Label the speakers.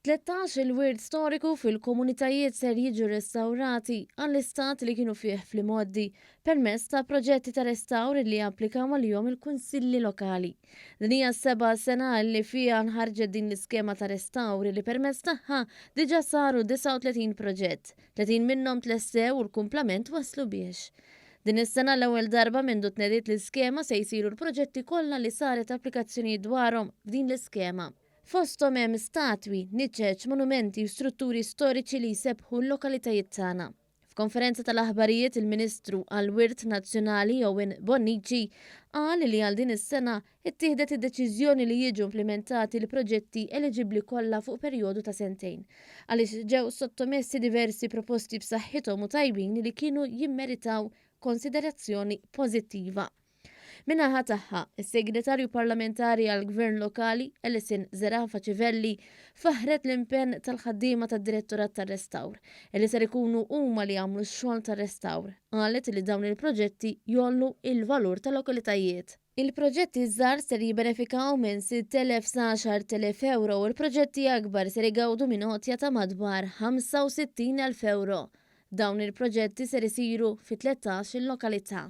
Speaker 1: 13 il-wirt storiku fil-komunitajiet ser jiġu restawrati għall-istat li kienu fih fl-modi permezz ta' proġetti ta' restawr li applikaw għal-jom il-kunsilli lokali. Din hija s-seba' sena li fija nħarġet din l-iskema ta' restawr li permezz tagħha diġà saru 39 proġett, 30 minnhom tlestew u l-kumplament waslu biex. Din is-sena l-ewwel darba mindu tnediet l-iskema se jsiru l-proġetti kollha li saret applikazzjoni dwarhom f'din l-iskema. Fosthom hemm statwi, niċċeċ, monumenti u strutturi storiċi li jsebħu l-lokalitajiet tagħna. F'konferenza tal-aħbarijiet il-Ministru għall-Wirt Nazzjonali Owen Bonnici qal li għal din is-sena ittieħdet id-deċiżjoni li jiġu implementati l-proġetti eliġibbli kollha fuq perjodu ta' sentejn. Għaliex ġew sottomessi diversi proposti b'saħħithom u tajbin li kienu jimmeritaw konsiderazzjoni pożittiva. Minnaħa tagħha, is-Segretarju Parlamentari għall-Gvern Lokali, Ellison Zerafa Civelli, faħret l-impenn tal-ħaddiema tad-Direttorat tar-Restawr, li ser ikunu huma li jagħmlu x-xogħol tar-restawr. Qalet li dawn il-proġetti jollu il-valur tal-lokalitajiet. Il-proġetti żgħar ser jibbenefikaw minn 6,000 sa 10,000 euro u l-proġetti akbar ser igawdu minn għotja ta' madwar 65,000 euro. Dawn il-proġetti ser isiru fi 13 il-lokalità.